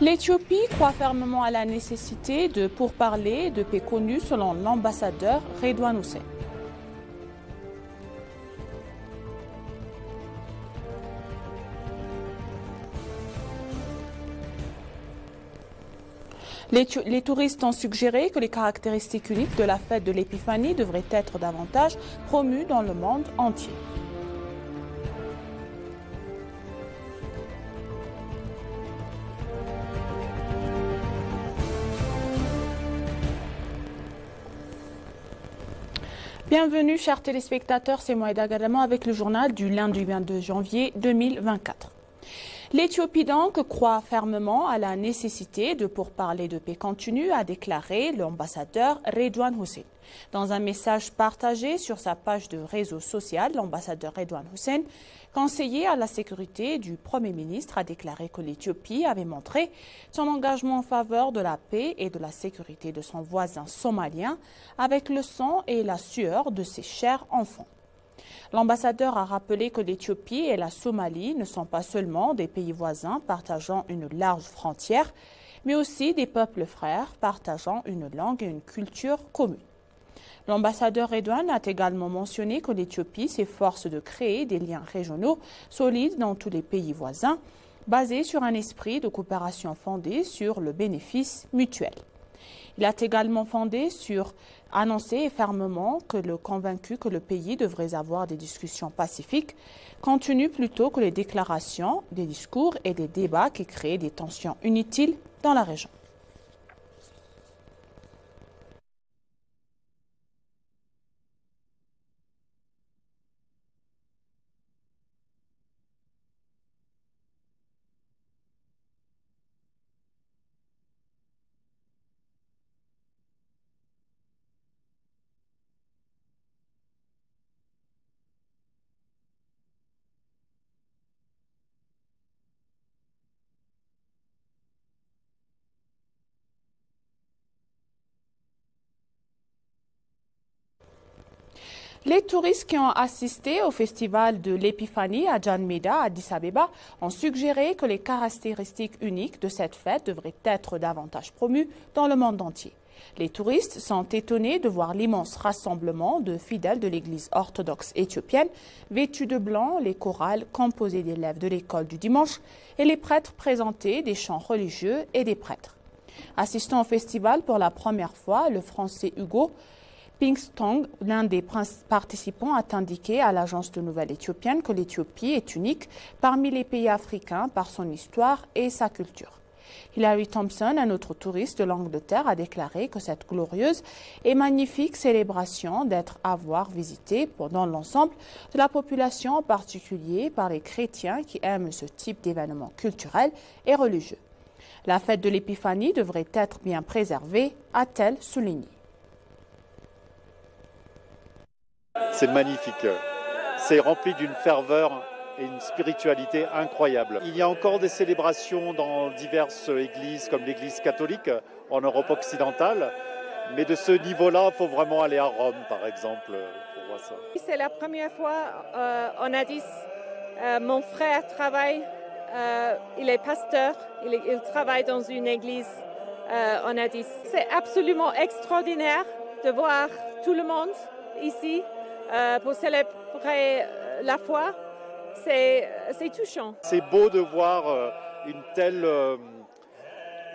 L'Éthiopie croit fermement à la nécessité de pourparlers de paix connus selon l'ambassadeur Redouane Hussein. Les touristes ont suggéré que les caractéristiques uniques de la fête de l'Épiphanie devraient être davantage promues dans le monde entier. Bienvenue chers téléspectateurs, c'est Moïda Gadama avec le journal du lundi 22 janvier 2024. L'Éthiopie donc croit fermement à la nécessité de pourparlers de paix continue, a déclaré l'ambassadeur Redouane Hussein. Dans un message partagé sur sa page de réseau social, l'ambassadeur Redouane Hussein, conseiller à la sécurité du Premier ministre, a déclaré que l'Éthiopie avait montré son engagement en faveur de la paix et de la sécurité de son voisin somalien avec le sang et la sueur de ses chers enfants. L'ambassadeur a rappelé que l'Éthiopie et la Somalie ne sont pas seulement des pays voisins partageant une large frontière, mais aussi des peuples frères partageant une langue et une culture commune. L'ambassadeur Redouane a également mentionné que l'Éthiopie s'efforce de créer des liens régionaux solides dans tous les pays voisins, basés sur un esprit de coopération fondé sur le bénéfice mutuel. Il a également annoncé fermement convaincu que le pays devrait avoir des discussions pacifiques, contenues plutôt que les déclarations, des discours et des débats qui créent des tensions inutiles dans la région. Les touristes qui ont assisté au festival de l'Épiphanie à Jan Meda, à Addis Abeba, ont suggéré que les caractéristiques uniques de cette fête devraient être davantage promues dans le monde entier. Les touristes sont étonnés de voir l'immense rassemblement de fidèles de l'église orthodoxe éthiopienne, vêtus de blanc, les chorales composées d'élèves de l'école du dimanche et les prêtres présenter des chants religieux et des prêtres. Assistant au festival pour la première fois, le Français Hugo Pinkstong, l'un des participants, a indiqué à l'agence de nouvelles éthiopienne que l'Éthiopie est unique parmi les pays africains par son histoire et sa culture. Hilary Thompson, un autre touriste de l'Angleterre, a déclaré que cette glorieuse et magnifique célébration d'être à voir visitée dans l'ensemble de la population, en particulier par les chrétiens qui aiment ce type d'événements culturels et religieux. La fête de l'Épiphanie devrait être bien préservée, a-t-elle souligné. C'est magnifique, c'est rempli d'une ferveur et une spiritualité incroyable. Il y a encore des célébrations dans diverses églises comme l'église catholique en Europe occidentale, mais de ce niveau-là, il faut vraiment aller à Rome par exemple pour voir ça. C'est la première fois en Addis. Mon frère travaille, il est pasteur, il travaille dans une église en Addis. C'est absolument extraordinaire de voir tout le monde ici. Pour célébrer la foi, c'est touchant. C'est beau de voir une telle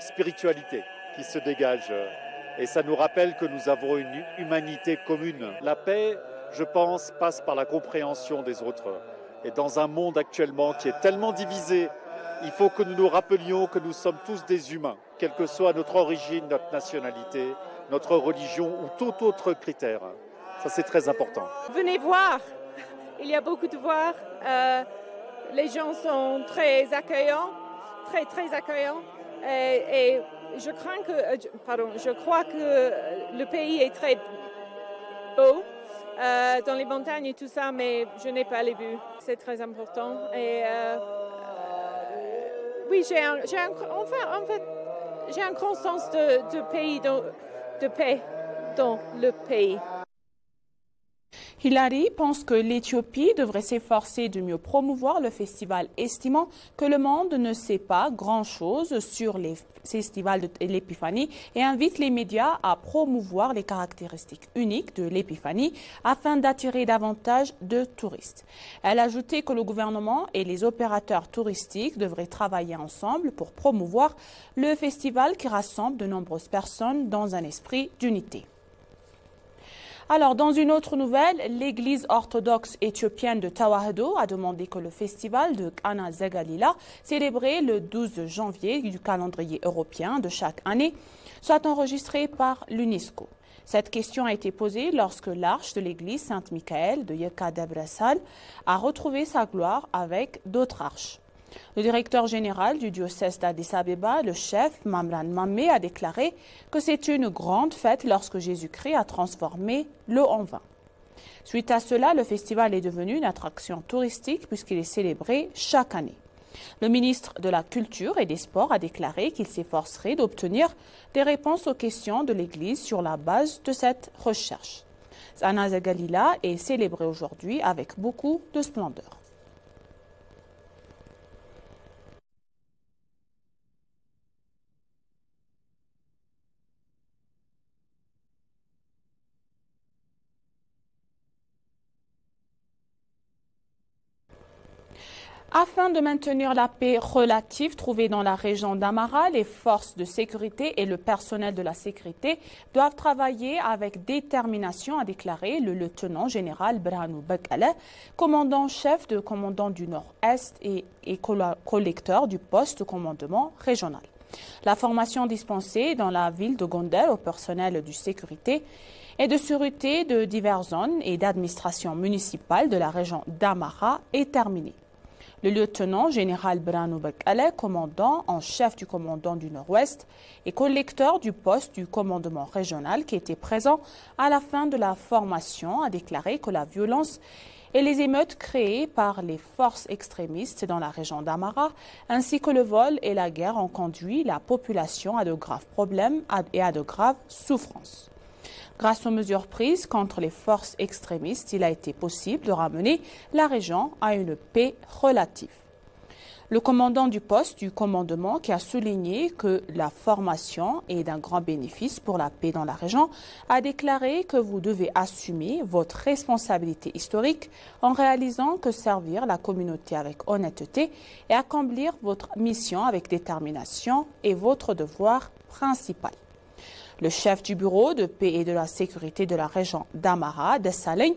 spiritualité qui se dégage et ça nous rappelle que nous avons une humanité commune. La paix, je pense, passe par la compréhension des autres. Et dans un monde actuellement qui est tellement divisé, il faut que nous nous rappelions que nous sommes tous des humains, quelle que soit notre origine, notre nationalité, notre religion ou tout autre critère. Ça, c'est très important. Venez voir, il y a beaucoup de voir. Les gens sont très accueillants, très accueillants. Et je crois que le pays est très beau dans les montagnes et tout ça, mais je n'ai pas les vues. C'est très important. Et oui, j'ai un grand sens de paix dans le pays. Hillary pense que l'Éthiopie devrait s'efforcer de mieux promouvoir le festival, estimant que le monde ne sait pas grand-chose sur les festivals de l'Épiphanie et invite les médias à promouvoir les caractéristiques uniques de l'Épiphanie afin d'attirer davantage de touristes. Elle a ajouté que le gouvernement et les opérateurs touristiques devraient travailler ensemble pour promouvoir le festival qui rassemble de nombreuses personnes dans un esprit d'unité. Alors, dans une autre nouvelle, l'église orthodoxe éthiopienne de Tawahedo a demandé que le festival de Kana Zegalila, célébré le 12 janvier du calendrier européen de chaque année, soit enregistré par l'UNESCO. Cette question a été posée lorsque l'arche de l'église Saint-Michael de Yeka Debressal a retrouvé sa gloire avec d'autres arches. Le directeur général du diocèse d'Addis Abeba, le chef Mamran Mamé, a déclaré que c'est une grande fête lorsque Jésus-Christ a transformé l'eau en vin. Suite à cela, le festival est devenu une attraction touristique puisqu'il est célébré chaque année. Le ministre de la Culture et des Sports a déclaré qu'il s'efforcerait d'obtenir des réponses aux questions de l'Église sur la base de cette recherche. Kana Zegalila est célébré aujourd'hui avec beaucoup de splendeur. Afin de maintenir la paix relative trouvée dans la région d'Amara, les forces de sécurité et le personnel de la sécurité doivent travailler avec détermination, a déclaré le lieutenant général Brano Bekele, commandant-chef de commandant du Nord-Est et collecteur du poste de commandement régional. La formation dispensée dans la ville de Gondar au personnel de sécurité et de sûreté de diverses zones et d'administration municipale de la région d'Amara est terminée. Le lieutenant général Brano Bekele, commandant en chef du commandant du Nord-Ouest et collecteur du poste du commandement régional qui était présent à la fin de la formation, a déclaré que la violence et les émeutes créées par les forces extrémistes dans la région d'Amara, ainsi que le vol et la guerre ont conduit la population à de graves problèmes et à de graves souffrances. Grâce aux mesures prises contre les forces extrémistes, il a été possible de ramener la région à une paix relative. Le commandant du poste du commandement, qui a souligné que la formation est d'un grand bénéfice pour la paix dans la région, a déclaré que vous devez assumer votre responsabilité historique en réalisant que servir la communauté avec honnêteté et accomplir votre mission avec détermination est votre devoir principal. Le chef du bureau de paix et de la sécurité de la région d'Amara, Dessalegn,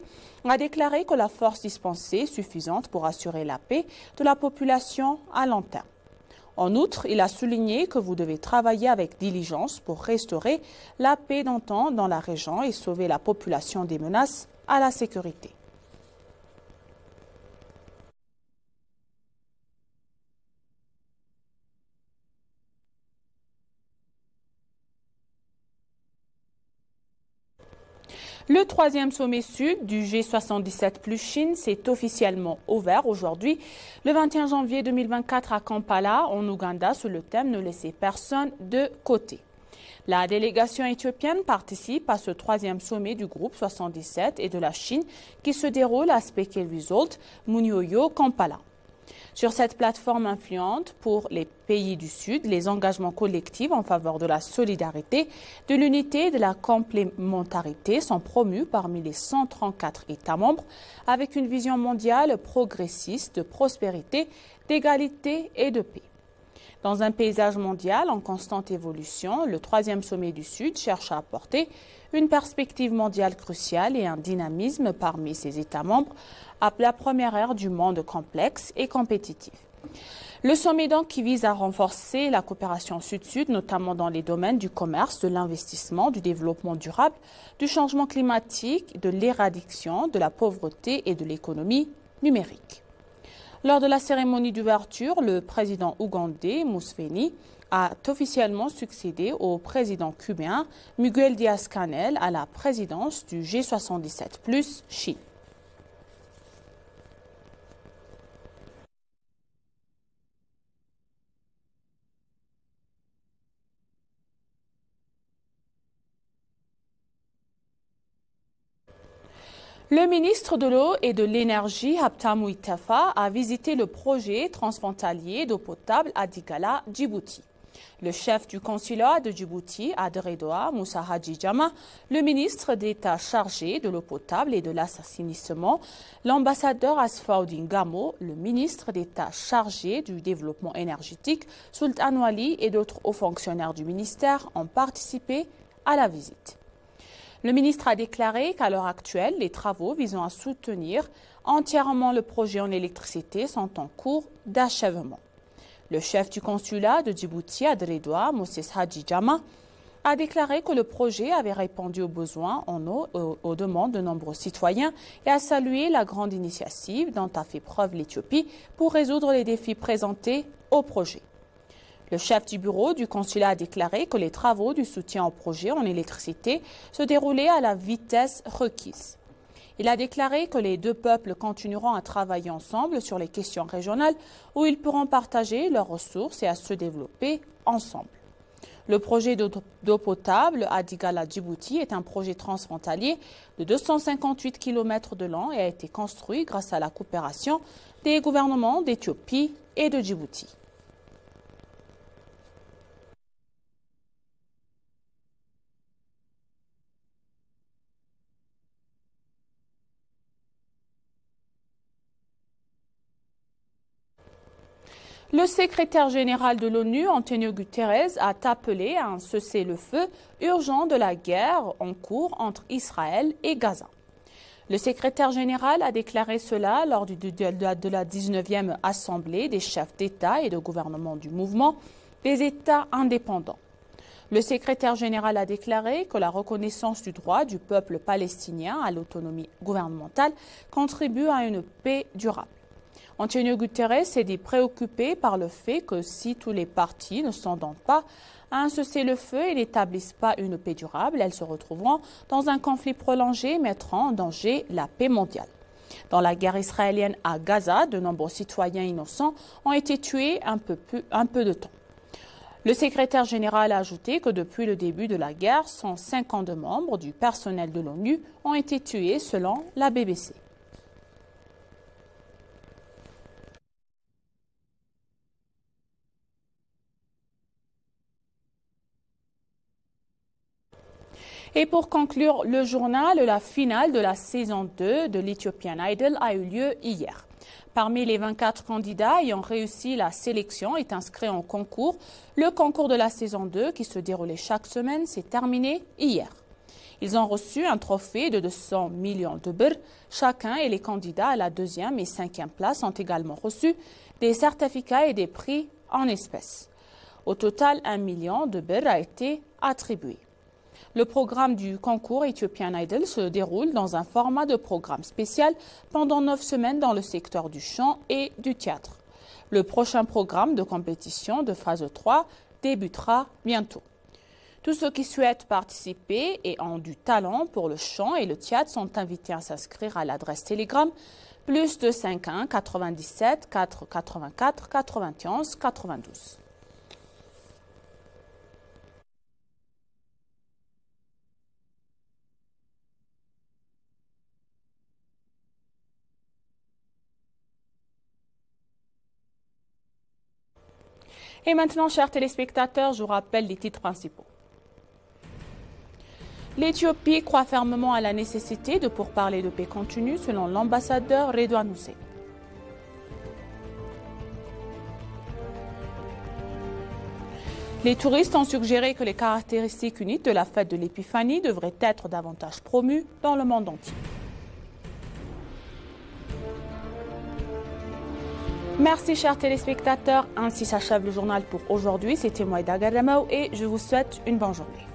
a déclaré que la force dispensée est suffisante pour assurer la paix de la population à long terme. En outre, il a souligné que vous devez travailler avec diligence pour restaurer la paix d'antan dans la région et sauver la population des menaces à la sécurité. Le troisième sommet sud du G77 plus Chine s'est officiellement ouvert aujourd'hui, le 21 janvier 2024 à Kampala, en Ouganda, sous le thème « Ne laissez personne de côté ». La délégation éthiopienne participe à ce troisième sommet du groupe 77 et de la Chine qui se déroule à Speke Resort, Munioyo, Kampala. Sur cette plateforme influente pour les pays du Sud, les engagements collectifs en faveur de la solidarité, de l'unité et de la complémentarité sont promus parmi les 134 États membres avec une vision mondiale progressiste de prospérité, d'égalité et de paix. Dans un paysage mondial en constante évolution, le troisième sommet du Sud cherche à apporter une perspective mondiale cruciale et un dynamisme parmi ses États membres à la première ère du monde complexe et compétitif. Le sommet donc qui vise à renforcer la coopération Sud-Sud, notamment dans les domaines du commerce, de l'investissement, du développement durable, du changement climatique, de l'éradication de la pauvreté et de l'économie numérique. Lors de la cérémonie d'ouverture, le président ougandais Museveni a officiellement succédé au président cubain Miguel Díaz-Canel à la présidence du G77+ Chine. Le ministre de l'Eau et de l'Énergie, Habtamou Itafa, a visité le projet transfrontalier d'eau potable à Digala, Djibouti. Le chef du consulat de Djibouti à Dredwa, Moussa Hadji Djama, le ministre d'État chargé de l'eau potable et de l'assainissement, l'ambassadeur Asfaoudine Gamo, le ministre d'État chargé du développement énergétique, Sultan Wali et d'autres hauts fonctionnaires du ministère ont participé à la visite. Le ministre a déclaré qu'à l'heure actuelle, les travaux visant à soutenir entièrement le projet en électricité sont en cours d'achèvement. Le chef du consulat de Djibouti à Dredwa, Moussa Hadji Djama, a déclaré que le projet avait répondu aux besoins en eau et aux demandes de nombreux citoyens et a salué la grande initiative dont a fait preuve l'Éthiopie pour résoudre les défis présentés au projet. Le chef du bureau du consulat a déclaré que les travaux du soutien au projet en électricité se déroulaient à la vitesse requise. Il a déclaré que les deux peuples continueront à travailler ensemble sur les questions régionales où ils pourront partager leurs ressources et à se développer ensemble. Le projet d'eau potable à Digala Djibouti est un projet transfrontalier de 258 km de long et a été construit grâce à la coopération des gouvernements d'Éthiopie et de Djibouti. Le secrétaire général de l'ONU, Antonio Guterres, a appelé à un cessez-le-feu urgent de la guerre en cours entre Israël et Gaza. Le secrétaire général a déclaré cela lors de la 19e Assemblée des chefs d'État et de gouvernement du mouvement des États indépendants. Le secrétaire général a déclaré que la reconnaissance du droit du peuple palestinien à l'autonomie gouvernementale contribue à une paix durable. Antonio Guterres s'est dit préoccupé par le fait que si tous les partis ne s'entendent pas à un cessez-le-feu et n'établissent pas une paix durable, elles se retrouveront dans un conflit prolongé et mettront en danger la paix mondiale. Dans la guerre israélienne à Gaza, de nombreux citoyens innocents ont été tués un peu de temps. Le secrétaire général a ajouté que depuis le début de la guerre, 152 membres du personnel de l'ONU ont été tués selon la BBC. Et pour conclure le journal, la finale de la saison 2 de l'Ethiopian Idol a eu lieu hier. Parmi les 24 candidats ayant réussi la sélection et inscrits en concours, le concours de la saison 2 qui se déroulait chaque semaine s'est terminé hier. Ils ont reçu un trophée de 200 millions de birr chacun et les candidats à la 2e et 5e place ont également reçu des certificats et des prix en espèces. Au total, 1 million de birr a été attribué. Le programme du concours Ethiopian Idol se déroule dans un format de programme spécial pendant 9 semaines dans le secteur du chant et du théâtre. Le prochain programme de compétition de phase 3 débutera bientôt. Tous ceux qui souhaitent participer et ont du talent pour le chant et le théâtre sont invités à s'inscrire à l'adresse Telegram +251 97 484 91 92. Et maintenant, chers téléspectateurs, je vous rappelle les titres principaux. L'Éthiopie croit fermement à la nécessité de pourparlers de paix continue, selon l'ambassadeur Redouane Hussein. Les touristes ont suggéré que les caractéristiques uniques de la fête de l'Épiphanie devraient être davantage promues dans le monde entier. Merci chers téléspectateurs, ainsi s'achève le journal pour aujourd'hui. C'était Mouaïda Garamao et je vous souhaite une bonne journée.